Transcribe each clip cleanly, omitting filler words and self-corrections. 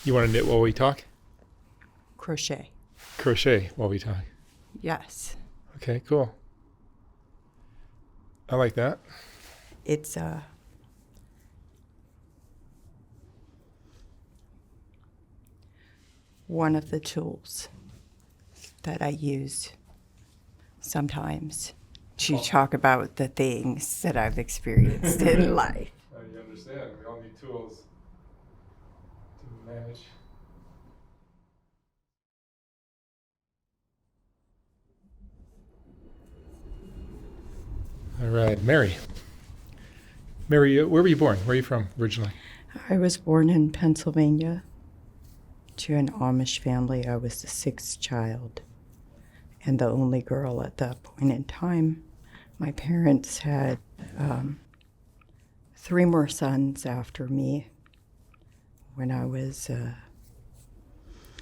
You want to knit while we talk? Crochet. Crochet while we talk. Yes. Okay, cool. I like that. It's one of the tools that I use sometimes to talk about the things that I've experienced in life. You understand. We all need tools to manage. All right, Mary. Mary, where were you born? Where are you from originally? I was born in Pennsylvania to an Amish family. I was the sixth child and the only girl at that point in time. My parents had 3 more sons after me. When I was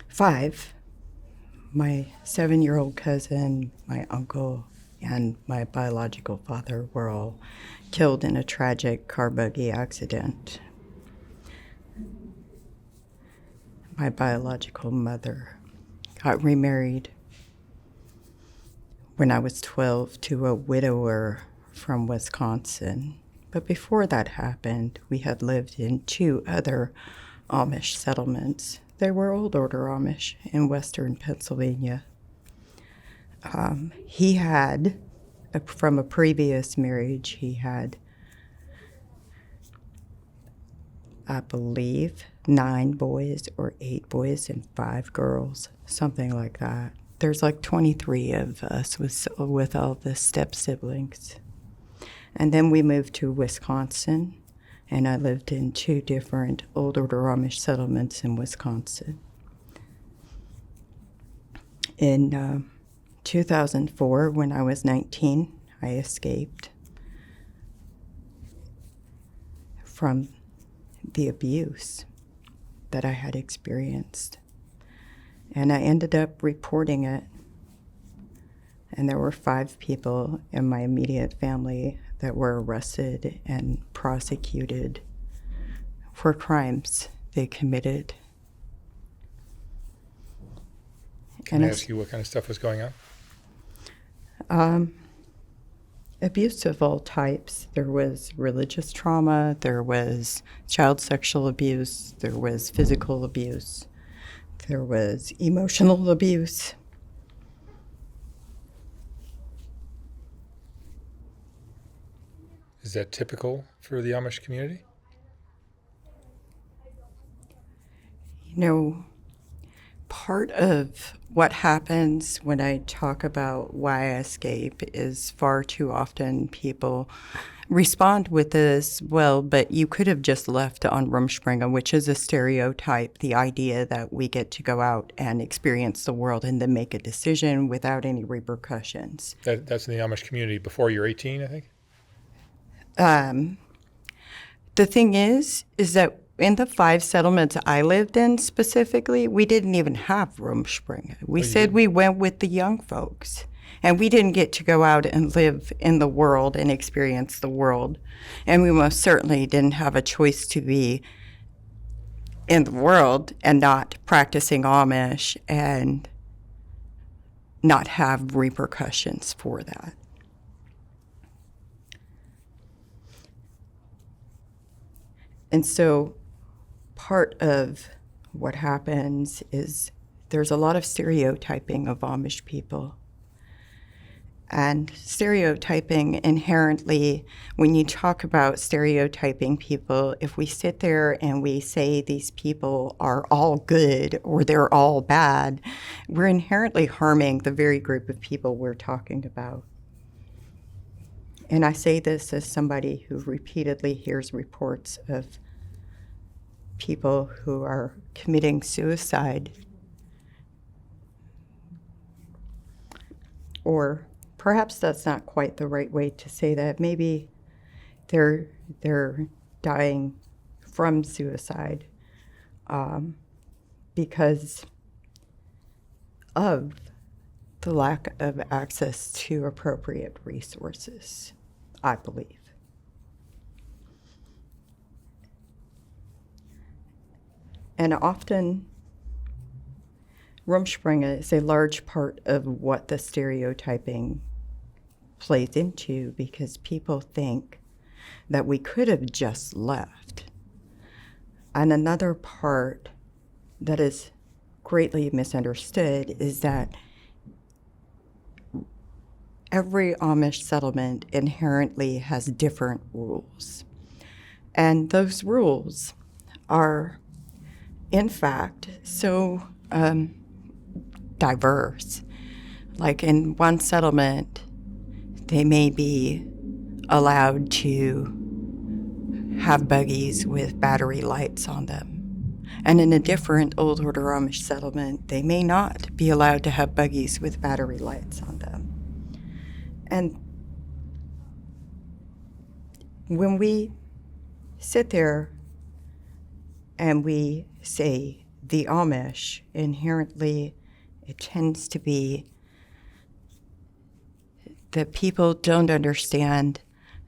5, my 7-year-old cousin, my uncle, and my biological father were all killed in a tragic car buggy accident. My biological mother got remarried when I was 12 to a widower from Wisconsin. But before that happened, we had lived in 2 other Amish settlements. They were old order Amish in western Pennsylvania. He had, from a previous marriage, he had, I believe, 9 boys or 8 boys and 5 girls, something like that. There's like 23 of us with all the step siblings. And then we moved to Wisconsin, and I lived in 2 different old order Amish settlements in Wisconsin. In 2004, when I was 19, I escaped from the abuse that I had experienced. And I ended up reporting it. And there were 5 people in my immediate family that were arrested and prosecuted for crimes they committed. Can I ask you what kind of stuff was going on? Abuse of all types. There was religious trauma, there was child sexual abuse, there was physical abuse, there was emotional abuse. Is that typical for the Amish community? You know, part of what happens when I talk about why I escape is far too often people respond with this, well, but you could have just left on Rumspringa, which is a stereotype, the idea that we get to go out and experience the world and then make a decision without any repercussions. That's in the Amish community before you're 18, I think? The thing is that in the 5 settlements I lived in specifically, we didn't even have Rumspringa. We said we went with the young folks. And we didn't get to go out and live in the world and experience the world. And we most certainly didn't have a choice to be in the world and not practicing Amish and not have repercussions for that. And so part of what happens is there's a lot of stereotyping of Amish people. And stereotyping inherently, when you talk about stereotyping people, if we sit there and we say these people are all good or they're all bad, we're inherently harming the very group of people we're talking about. And I say this as somebody who repeatedly hears reports of people who are committing suicide or perhaps that's not quite the right way to say that. Maybe they're dying from suicide because of the lack of access to appropriate resources, I believe. And often, Rumspringa is a large part of what the stereotyping plays into, because people think that we could have just left. And another part that is greatly misunderstood is that every Amish settlement inherently has different rules. And those rules are, in fact, so diverse. Like in one settlement, they may be allowed to have buggies with battery lights on them. And in a different Old Order Amish settlement, they may not be allowed to have buggies with battery lights on them. And when we sit there and we say the Amish, inherently it tends to be that people don't understand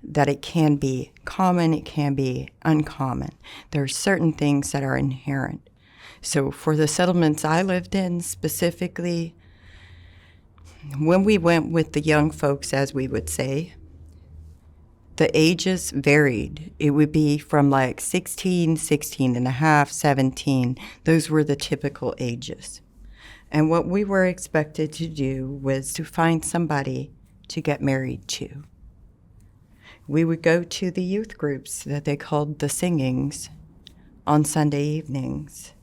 that it can be common, it can be uncommon. There are certain things that are inherent. So for the settlements I lived in specifically, when we went with the young folks, as we would say, the ages varied. It would be from like 16, 16 and a half, 17. Those were the typical ages. And what we were expected to do was to find somebody to get married to. We would go to the youth groups that they called the singings on Sunday evenings.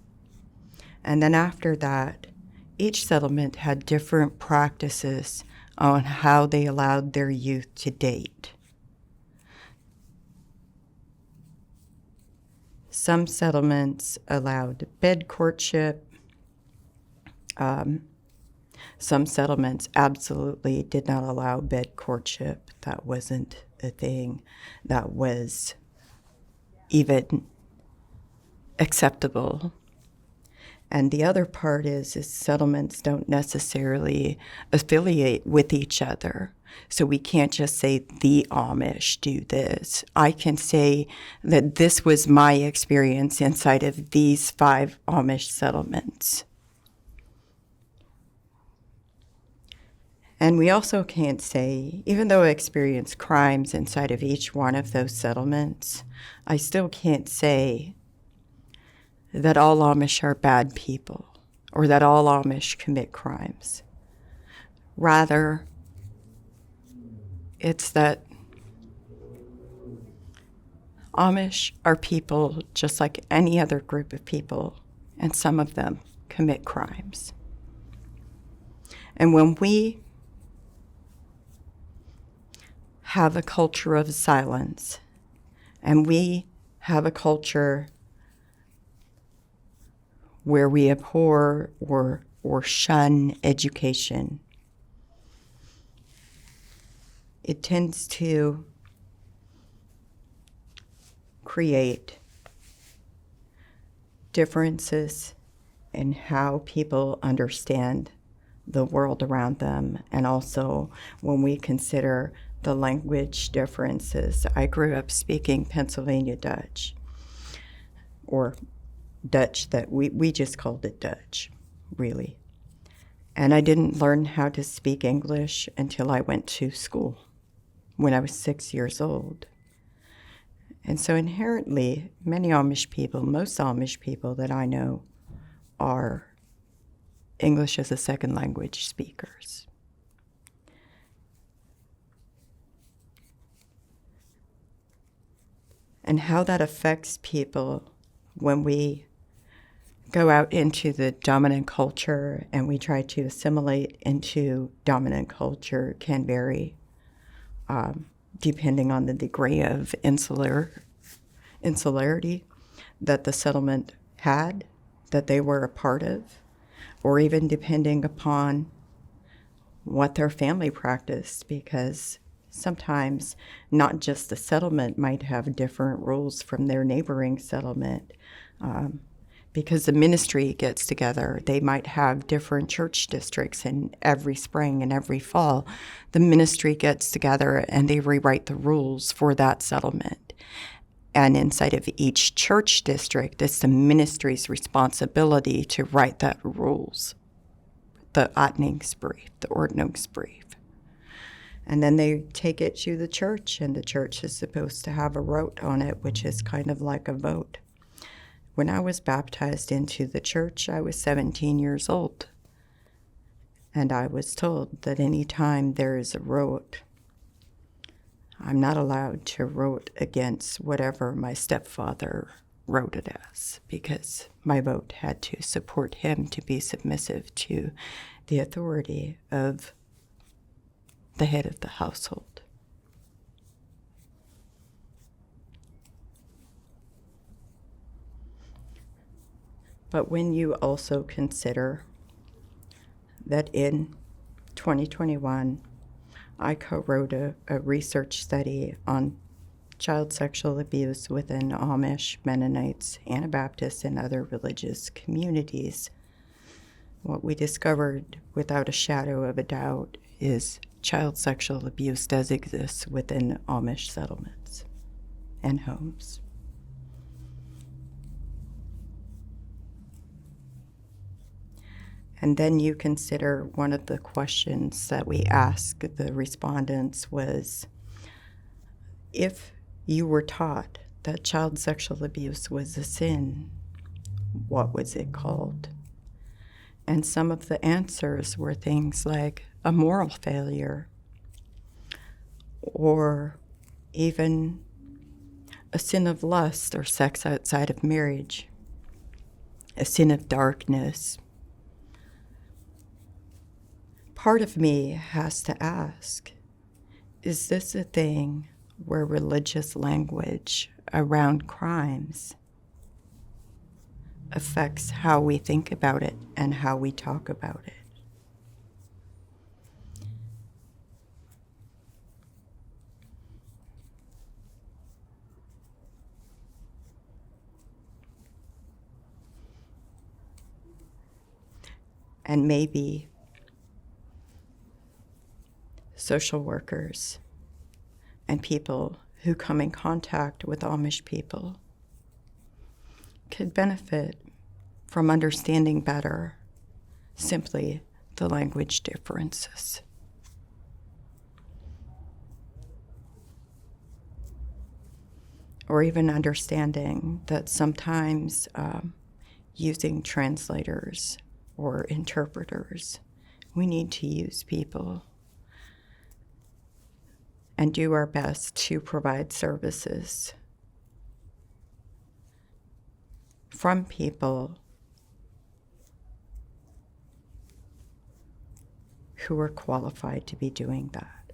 And then after that, each settlement had different practices on how they allowed their youth to date. Some settlements allowed bed courtship. Some settlements absolutely did not allow bed courtship. That wasn't a thing that was even acceptable. And the other part is settlements don't necessarily affiliate with each other. So we can't just say the Amish do this. I can say that this was my experience inside of these 5 Amish settlements. And we also can't say, even though I experienced crimes inside of each one of those settlements, I still can't say that all Amish are bad people or that all Amish commit crimes. Rather, it's that Amish are people just like any other group of people, and some of them commit crimes. And when we have a culture of silence, and we have a culture where we abhor or shun education, it tends to create differences in how people understand the world around them, and also when we consider the language differences. I grew up speaking Pennsylvania Dutch, or Dutch that we just called it Dutch, really. And I didn't learn how to speak English until I went to school when I was 6 years old. And so inherently, many Amish people, most Amish people that I know, are English as a second language speakers. And how that affects people when we go out into the dominant culture and we try to assimilate into dominant culture can vary depending on the degree of insularity that the settlement had, that they were a part of, or even depending upon what their family practiced, because sometimes not just the settlement might have different rules from their neighboring settlement. Because the ministry gets together, they might have different church districts, and every spring and every fall, the ministry gets together and they rewrite the rules for that settlement. And inside of each church district, it's the ministry's responsibility to write that rules, the Ordnungsbrief, the Ordnungsbrief. And then they take it to the church, and the church is supposed to have a vote on it, which is kind of like a vote. When I was baptized into the church, I was 17 years old. And I was told that any time there is a vote, I'm not allowed to vote against whatever my stepfather wrote it as, because my vote had to support him to be submissive to the authority of the head of the household. But when you also consider that in 2021, I co-wrote a research study on child sexual abuse within Amish, Mennonites, Anabaptists, and other religious communities. What we discovered, without a shadow of a doubt, is child sexual abuse does exist within Amish settlements and homes. And then you consider one of the questions that we asked the respondents was, if you were taught that child sexual abuse was a sin, what was it called? And some of the answers were things like a moral failure, or even a sin of lust or sex outside of marriage, a sin of darkness. Part of me has to ask, is this a thing where religious language around crimes affects how we think about it and how we talk about it? And maybe social workers and people who come in contact with Amish people could benefit from understanding better simply the language differences. Or even understanding that sometimes using translators or interpreters, we need to use people and do our best to provide services from people who are qualified to be doing that.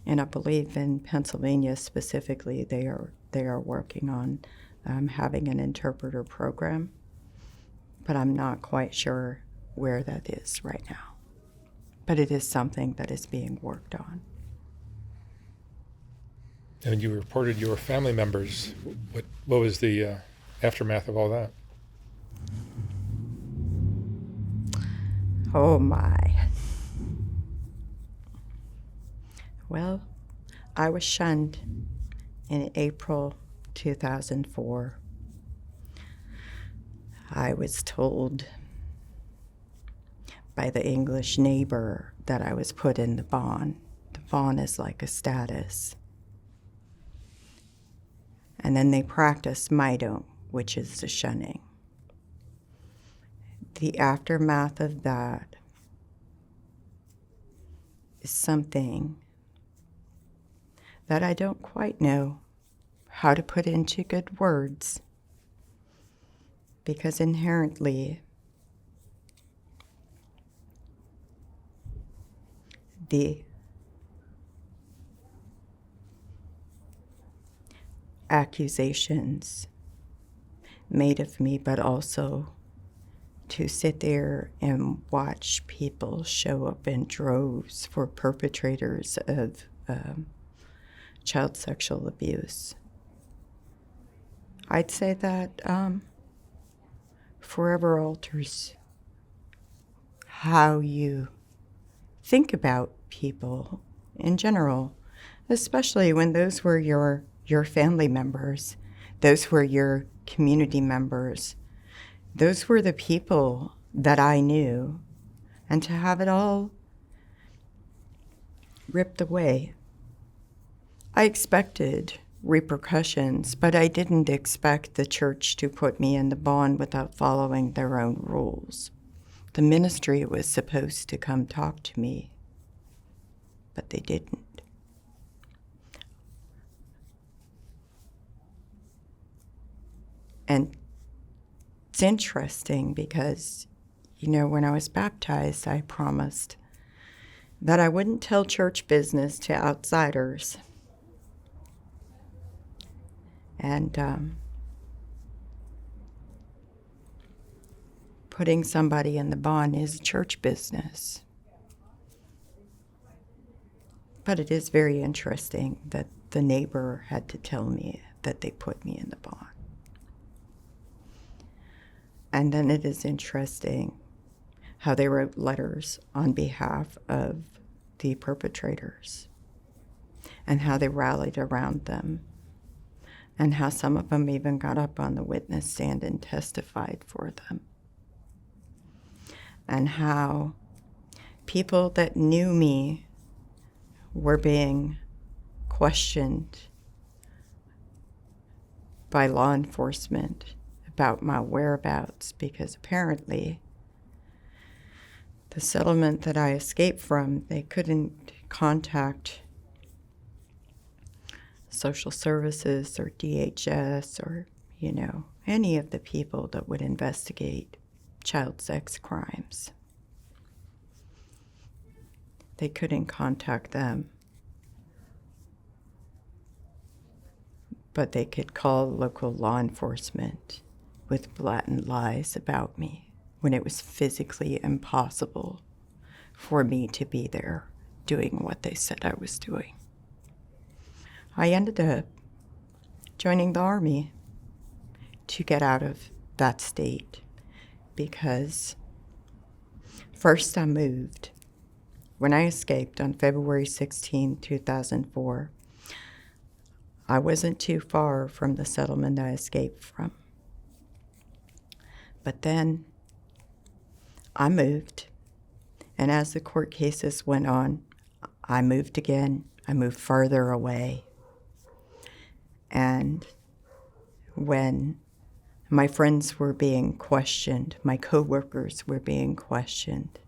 And I believe in Pennsylvania specifically, they are working on having an interpreter program, but I'm not quite sure where that is right now. But it is something that is being worked on. And you reported your family members. What was the aftermath of all that? Oh my. Well, I was shunned in April 2004. I was told by the English neighbor that I was put in the Vaughn. The Vaughn is like a status. And then they practiced Meidung, which is the shunning. The aftermath of that is something that I don't quite know how to put into good words, because inherently the accusations made of me, but also to sit there and watch people show up in droves for perpetrators of child sexual abuse. I'd say that forever alters how you think about people in general, especially when those were your family members, those were your community members, those were the people that I knew, and to have it all ripped away. I expected repercussions, but I didn't expect the church to put me in the bond without following their own rules. The ministry was supposed to come talk to me, but they didn't. And it's interesting because, when I was baptized, I promised that I wouldn't tell church business to outsiders. And putting somebody in the bond is church business. But it is very interesting that the neighbor had to tell me that they put me in the bond. And then it is interesting how they wrote letters on behalf of the perpetrators and how they rallied around them and how some of them even got up on the witness stand and testified for them. And how people that knew me were being questioned by law enforcement about my whereabouts, because apparently the settlement that I escaped from, they couldn't contact social services or DHS or, any of the people that would investigate child sex crimes. They couldn't contact them, but they could call local law enforcement with blatant lies about me when it was physically impossible for me to be there doing what they said I was doing. I ended up joining the Army to get out of that state because first I moved. When I escaped on February 16, 2004, I wasn't too far from the settlement I escaped from. But then I moved, and as the court cases went on, I moved again. I moved further away. And when my friends were being questioned, my coworkers were being questioned,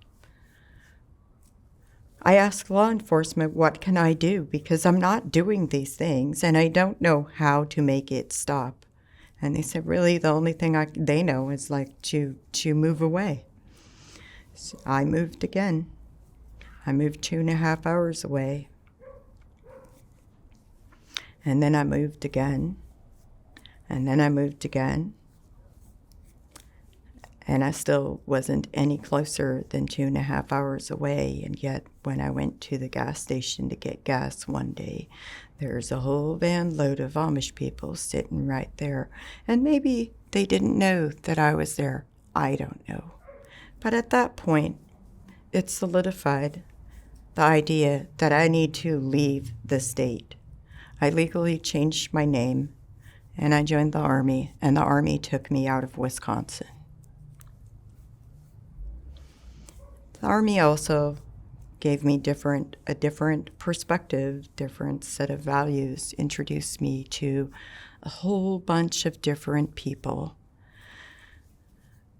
I asked law enforcement, what can I do? Because I'm not doing these things, and I don't know how to make it stop. And they said, really, the only thing they know is to move away. So I moved again. I moved 2.5 hours away. And then I moved again. And then I moved again. And I still wasn't any closer than 2.5 hours away. And yet, when I went to the gas station to get gas one day, there's a whole van load of Amish people sitting right there. And maybe they didn't know that I was there. I don't know. But at that point, it solidified the idea that I need to leave the state. I legally changed my name, and I joined the Army, and the Army took me out of Wisconsin. The Army also gave me a different perspective, different set of values, introduced me to a whole bunch of different people.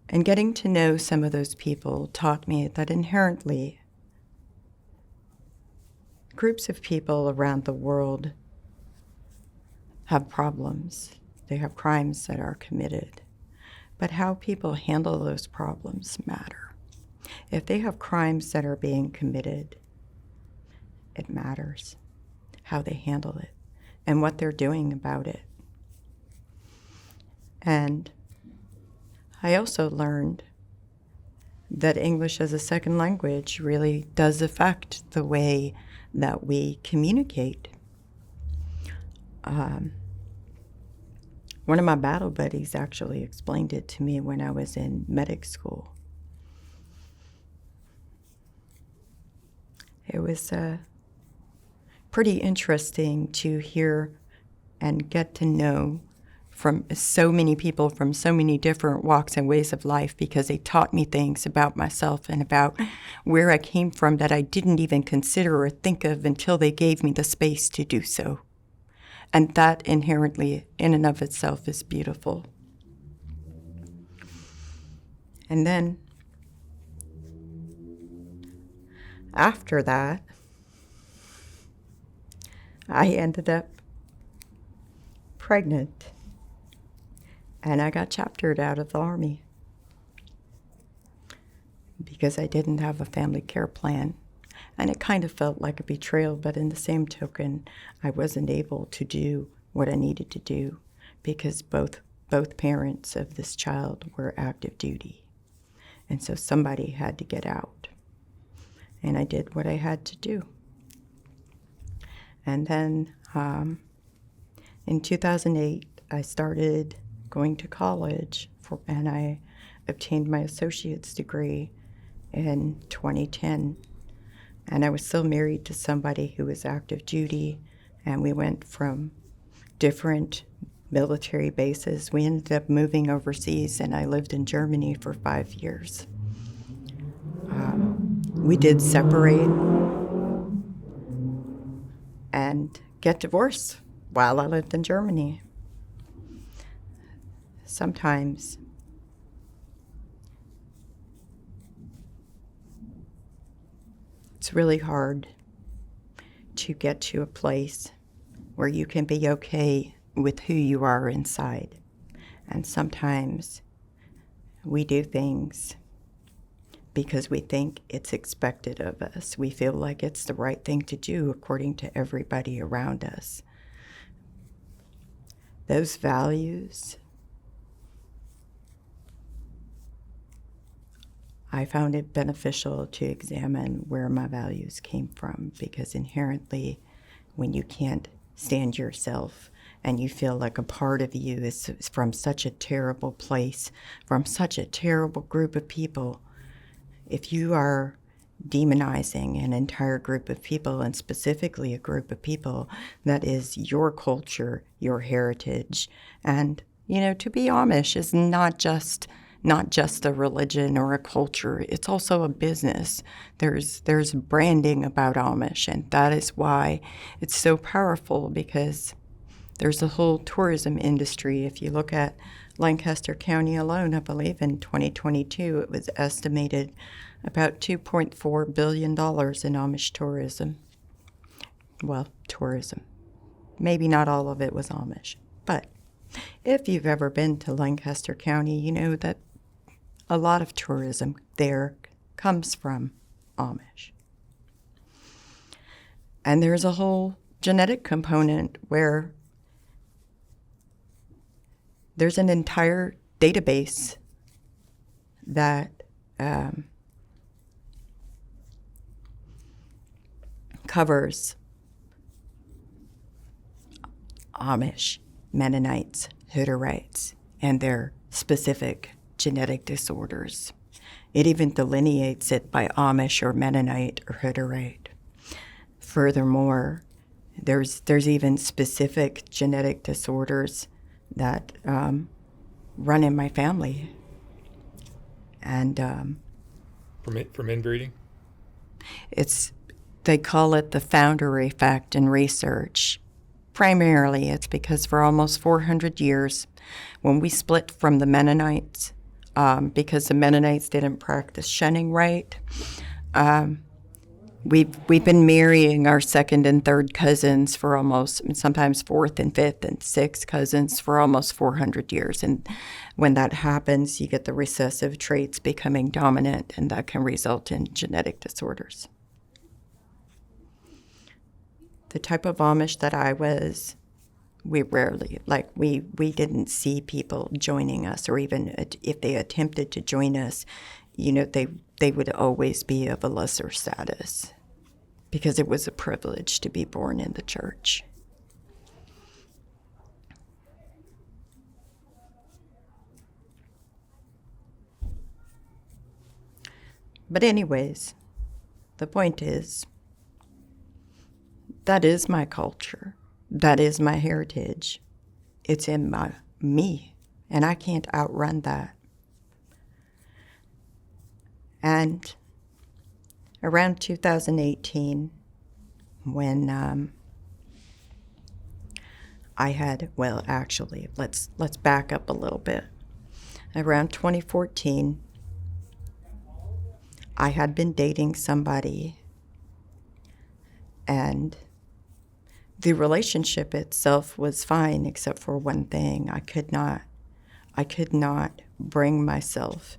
And getting to know some of those people taught me that inherently groups of people around the world have problems. They have crimes that are committed. But how people handle those problems matter. If they have crimes that are being committed, it matters how they handle it and what they're doing about it. And I also learned that English as a second language really does affect the way that we communicate. One of my battle buddies actually explained it to me when I was in medic school. It was pretty interesting to hear and get to know from so many people from so many different walks and ways of life, because they taught me things about myself and about where I came from that I didn't even consider or think of until they gave me the space to do so. And that inherently, in and of itself, is beautiful. And then, after that, I ended up pregnant. And I got chaptered out of the Army because I didn't have a family care plan. And it kind of felt like a betrayal, but in the same token, I wasn't able to do what I needed to do because both parents of this child were active duty. And so somebody had to get out. And I did what I had to do. And then in 2008, I started going to college, and I obtained my associate's degree in 2010. And I was still married to somebody who was active duty, and we went from different military bases. We ended up moving overseas, and I lived in Germany for 5 years. We did separate and get divorced while I lived in Germany. Sometimes it's really hard to get to a place where you can be okay with who you are inside. And sometimes we do things because we think it's expected of us. We feel like it's the right thing to do according to everybody around us. Those values, I found it beneficial to examine where my values came from, because inherently, when you can't stand yourself and you feel like a part of you is from such a terrible place, from such a terrible group of people, if you are demonizing an entire group of people, and specifically a group of people that is your culture, your heritage, and, to be Amish is not just a religion or a culture. It's also a business. There's branding about Amish, and that is why it's so powerful, because there's a whole tourism industry. If you look at Lancaster County alone, I believe in 2022, it was estimated about $2.4 billion in Amish tourism. Well, tourism. Maybe not all of it was Amish, but if you've ever been to Lancaster County, you know that a lot of tourism there comes from Amish. And there's a whole genetic component where there's an entire database that covers Amish, Mennonites, Hutterites, and their specific genetic disorders. It even delineates it by Amish or Mennonite or Hutterite. Furthermore, there's even specific genetic disorders that run in my family. And From inbreeding? they call it the founder effect in research. Primarily, it's because for almost 400 years, when we split from the Mennonites, because the Mennonites didn't practice shunning right, we've been marrying our second and third cousins for almost, sometimes fourth and fifth and sixth cousins for almost 400 years. And when that happens, you get the recessive traits becoming dominant, and that can result in genetic disorders. The type of Amish that I was, we rarely, we didn't see people joining us, or even if they attempted to join us, they would always be of a lesser status, because it was a privilege to be born in the church. But anyways, the point is, That is my culture. That is my heritage. It's in me, and I can't outrun that. And around 2018, when I had, well, actually, let's back up a little bit. Around 2014, I had been dating somebody, and the relationship itself was fine except for one thing. I could not bring myself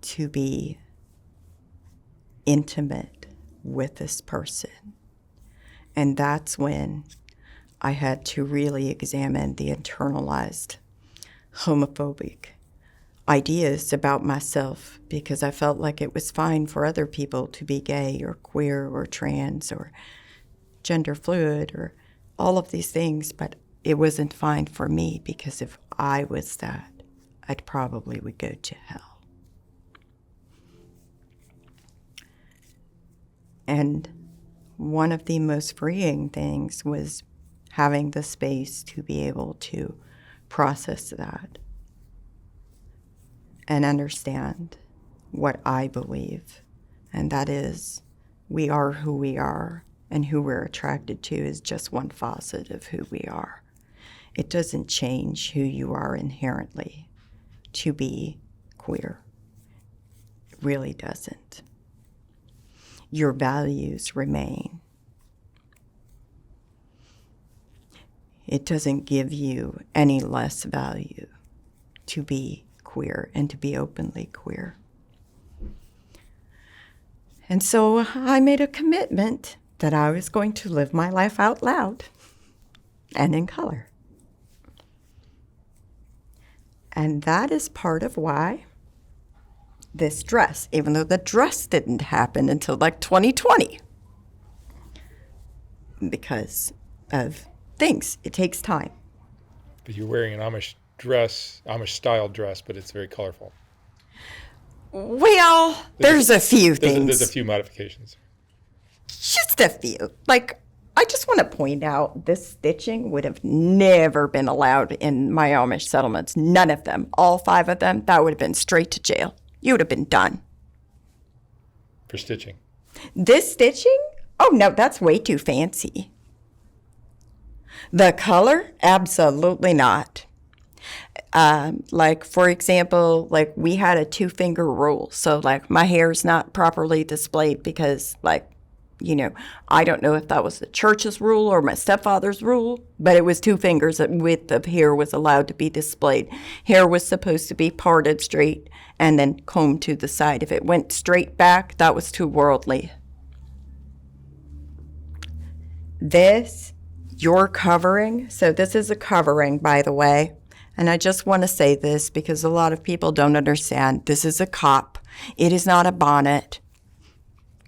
to be intimate with this person. And that's when I had to really examine the internalized homophobic ideas about myself, because I felt like it was fine for other people to be gay or queer or trans or gender fluid or all of these things, but it wasn't fine for me, because if I was that, I'd probably would go to hell. And one of the most freeing things was having the space to be able to process that and understand what I believe, and that is we are who we are, and who we're attracted to is just one facet of who we are. It doesn't change who you are inherently to be queer. It really doesn't. Your values remain. It doesn't give you any less value to be queer and to be openly queer. And so I made a commitment that I was going to live my life out loud and in color. And that is part of why this dress, even though the dress didn't happen until like 2020, because of things. It takes time. But you're wearing an Amish dress, Amish style dress, but it's very colorful. Well, there's a few things. There's a few modifications. Just a few. Like, I just want to point out this stitching would have never been allowed in my Amish settlements. None of them. All 5 of them, that would have been straight to jail. You would have been done. For stitching. This stitching? Oh, no, that's way too fancy. The color? Absolutely not. Like, for example, like we had a 2-finger rule. So, like, my hair's not properly displayed because, like, you know, I don't know if that was the church's rule or my stepfather's rule, but it was 2 fingers that width of hair was allowed to be displayed. Hair was supposed to be parted straight and then combed to the side. If it went straight back, that was too worldly. This, your covering, so this is a covering, by the way, and I just want to say this because a lot of people don't understand. This is a cop. It is not a bonnet,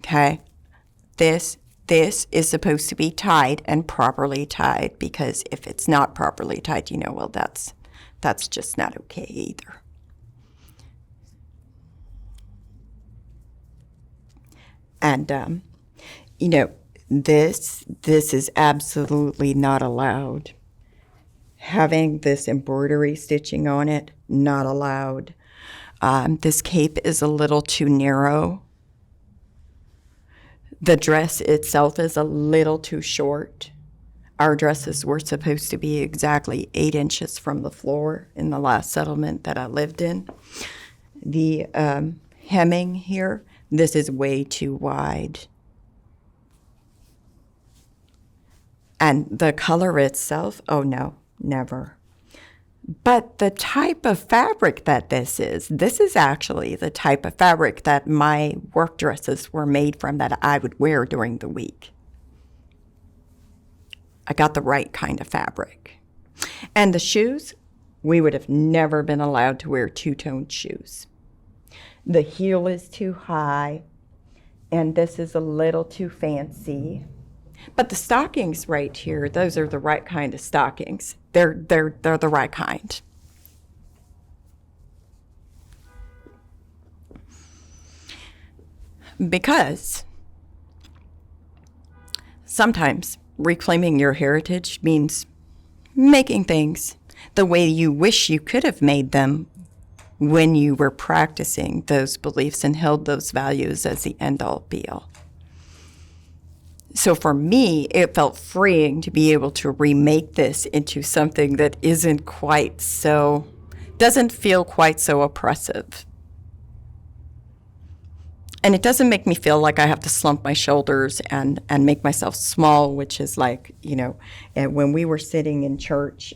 okay? This is supposed to be tied and properly tied, because if it's not properly tied, you know, well, that's just not okay either. And, you know, this is absolutely not allowed. Having this embroidery stitching on it, not allowed. This cape is a little too narrow. The dress itself is a little too short. Our dresses were supposed to be exactly 8 inches from the floor in the last settlement that I lived in. The hemming here, this is way too wide. And the color itself, oh no, never. But the type of fabric that this is actually the type of fabric that my work dresses were made from, that I would wear during the week. I got the right kind of fabric. And the shoes, we would have never been allowed to wear 2-toned shoes. The heel is too high, and this is a little too fancy. But the stockings right here, those are the right kind of stockings. They're the right kind. Because sometimes reclaiming your heritage means making things the way you wish you could have made them when you were practicing those beliefs and held those values as the end-all be-all. So for me, it felt freeing to be able to remake this into something that doesn't feel quite so oppressive. And it doesn't make me feel like I have to slump my shoulders and make myself small, which is like, and when we were sitting in church,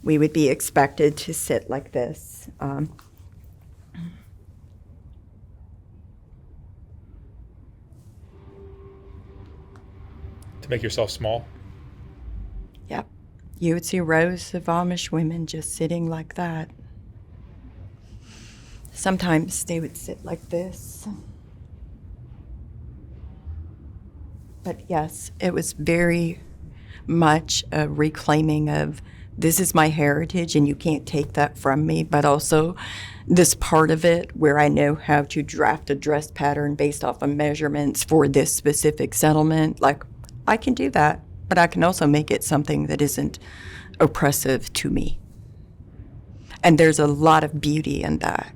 we would be expected to sit like this. To make yourself small? Yep. You would see rows of Amish women just sitting like that. Sometimes they would sit like this. But yes, it was very much a reclaiming of this is my heritage and you can't take that from me, but also this part of it where I know how to draft a dress pattern based off of measurements for this specific settlement. Like, I can do that, but I can also make it something that isn't oppressive to me. And there's a lot of beauty in that,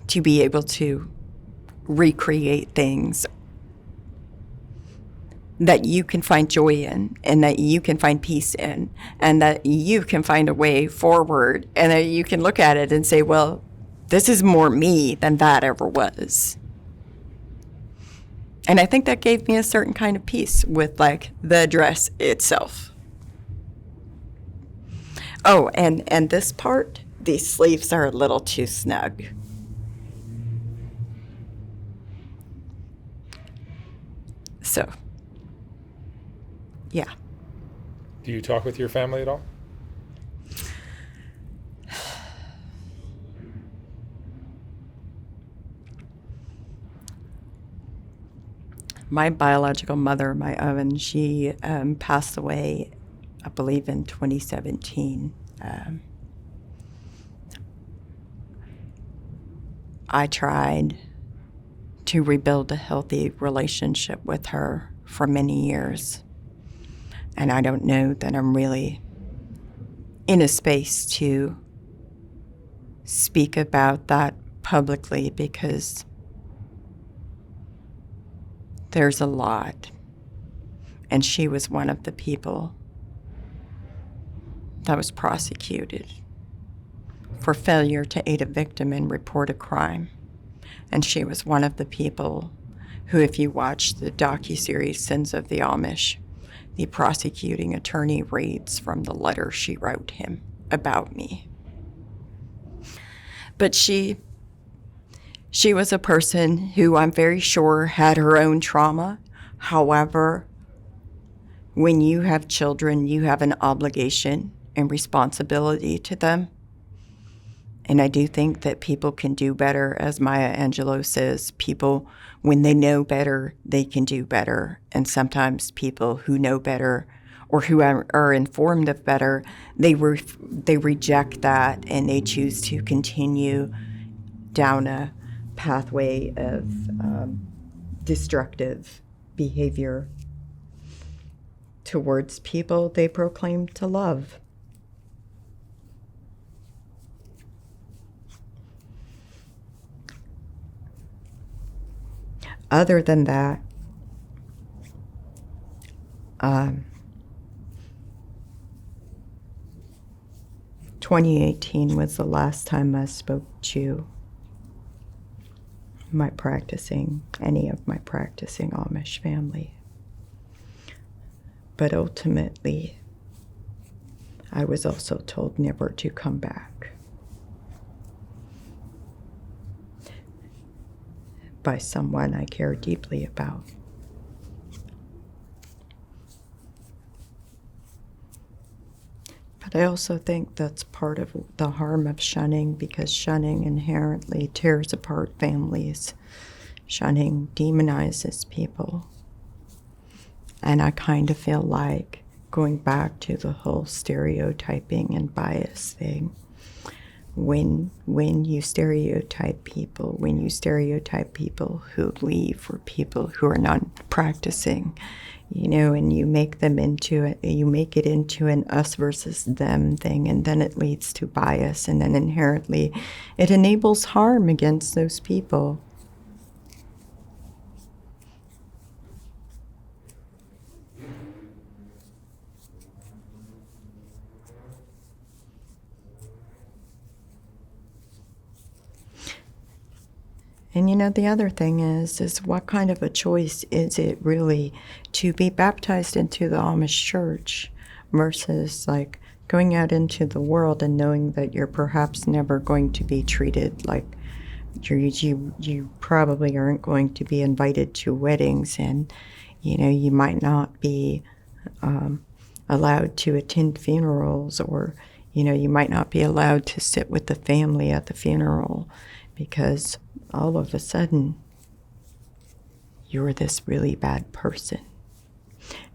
to be able to recreate things that you can find joy in and that you can find peace in and that you can find a way forward and that you can look at it and say, well, this is more me than that ever was. And I think that gave me a certain kind of peace with like the dress itself. Oh, and this part, these sleeves are a little too snug. So, yeah. Do you talk with your family at all? My biological mother, my oven, she passed away, I believe, in 2017. I tried to rebuild a healthy relationship with her for many years. And I don't know that I'm really in a space to speak about that publicly because there's a lot. And she was one of the people that was prosecuted for failure to aid a victim and report a crime. And she was one of the people who, if you watch the docuseries Sins of the Amish, the prosecuting attorney reads from the letter she wrote him about me. But she was a person who I'm very sure had her own trauma. However, when you have children, you have an obligation and responsibility to them. And I do think that people can do better. As Maya Angelou says, people, when they know better, they can do better. And sometimes people who know better or who are informed of better, they reject that and they choose to continue down a pathway of destructive behavior towards people they proclaim to love. Other than that, 2018 was the last time I spoke to any of my practicing Amish family. But ultimately, I was also told never to come back by someone I care deeply about. But I also think that's part of the harm of shunning, because shunning inherently tears apart families. Shunning demonizes people. And I kind of feel like going back to the whole stereotyping and bias thing. When you stereotype people who leave or people who are not practicing, and you make it into an us versus them thing, and then it leads to bias, and then inherently it enables harm against those people. And the other thing is what kind of a choice is it really to be baptized into the Amish church versus like going out into the world and knowing that you're perhaps never going to be treated like you probably aren't going to be invited to weddings, and you might not be allowed to attend funerals, or you might not be allowed to sit with the family at the funeral because all of a sudden you're this really bad person.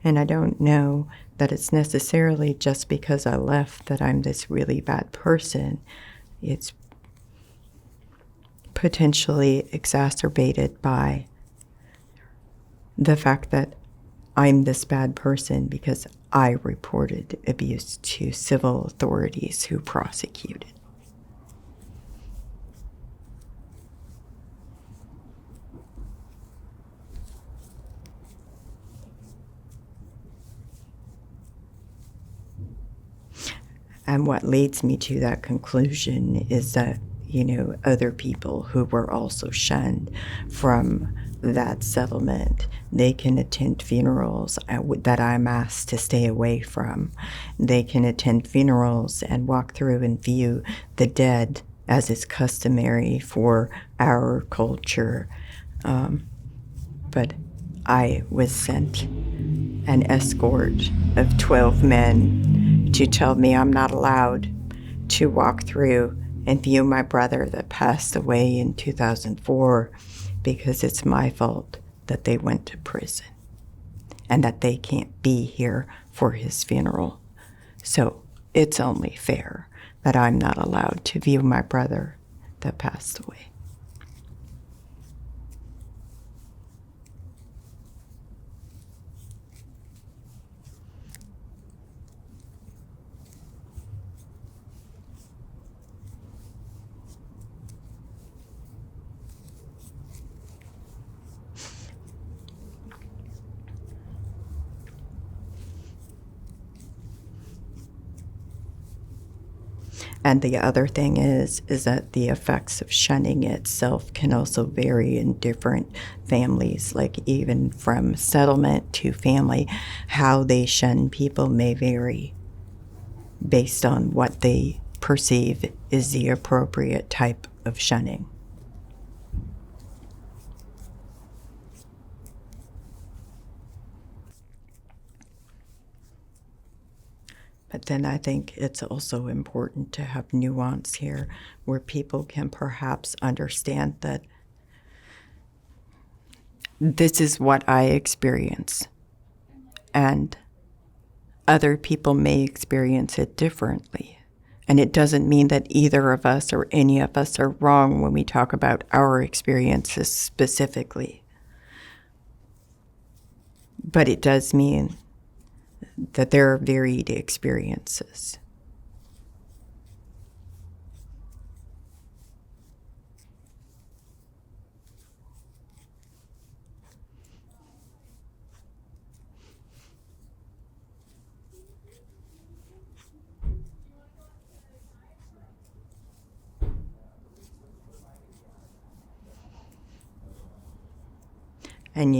And I don't know that it's necessarily just because I left that I'm this really bad person. It's potentially exacerbated by the fact that I'm this bad person because I reported abuse to civil authorities who prosecuted. And what leads me to that conclusion is that, other people who were also shunned from that settlement, they can attend funerals that I'm asked to stay away from. They can attend funerals and walk through and view the dead as is customary for our culture. But I was sent an escort of 12 men to tell me I'm not allowed to walk through and view my brother that passed away in 2004 because it's my fault that they went to prison and that they can't be here for his funeral. So it's only fair that I'm not allowed to view my brother that passed away. And the other thing is that the effects of shunning itself can also vary in different families, like even from settlement to family. How they shun people may vary based on what they perceive is the appropriate type of shunning. But then I think it's also important to have nuance here where people can perhaps understand that this is what I experience, and other people may experience it differently. And it doesn't mean that either of us or any of us are wrong when we talk about our experiences specifically. But it does mean that there are varied experiences. And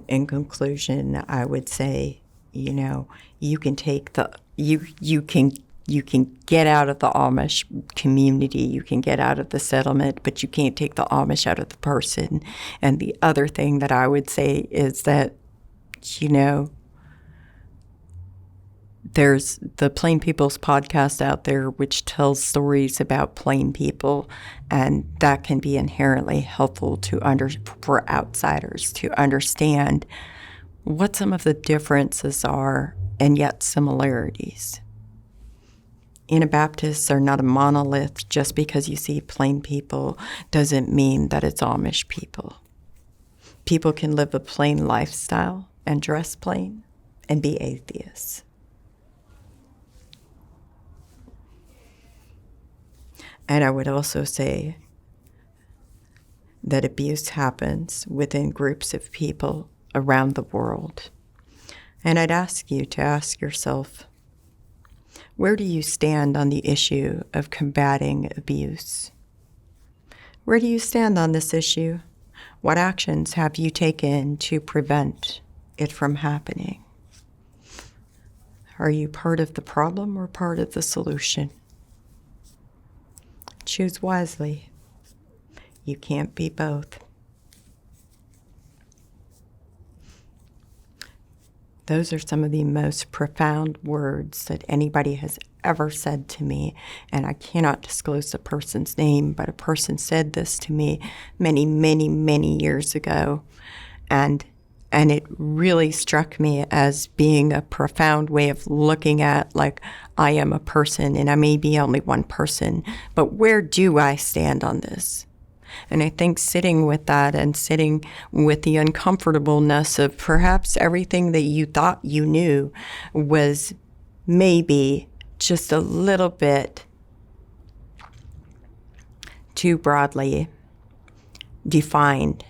in conclusion, I would say, you can take you can get out of the Amish community, you can get out of the settlement, but you can't take the Amish out of the person. And the other thing that I would say is that, there's the Plain People's podcast out there, which tells stories about Plain people, and that can be inherently helpful for outsiders to understand what some of the differences are and yet similarities. Anabaptists are not a monolith. Just because you see Plain people doesn't mean that it's Amish people. People can live a plain lifestyle and dress plain and be atheists. And I would also say that abuse happens within groups of people around the world. And I'd ask you to ask yourself, where do you stand on the issue of combating abuse? Where do you stand on this issue? What actions have you taken to prevent it from happening? Are you part of the problem or part of the solution? Choose wisely. You can't be both. Those are some of the most profound words that anybody has ever said to me, and I cannot disclose the person's name, but a person said this to me many, many, many years ago, and it really struck me as being a profound way of looking at, like, I am a person, and I may be only one person, but where do I stand on this? And I think sitting with that and sitting with the uncomfortableness of perhaps everything that you thought you knew was maybe just a little bit too broadly defined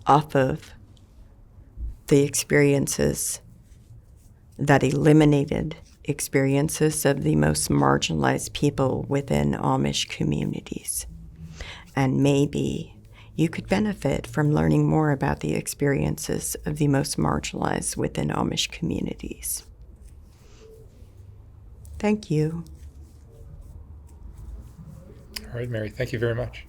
off of the experiences that eliminated experiences of the most marginalized people within Amish communities. And maybe you could benefit from learning more about the experiences of the most marginalized within Amish communities. Thank you. All right, Mary, thank you very much.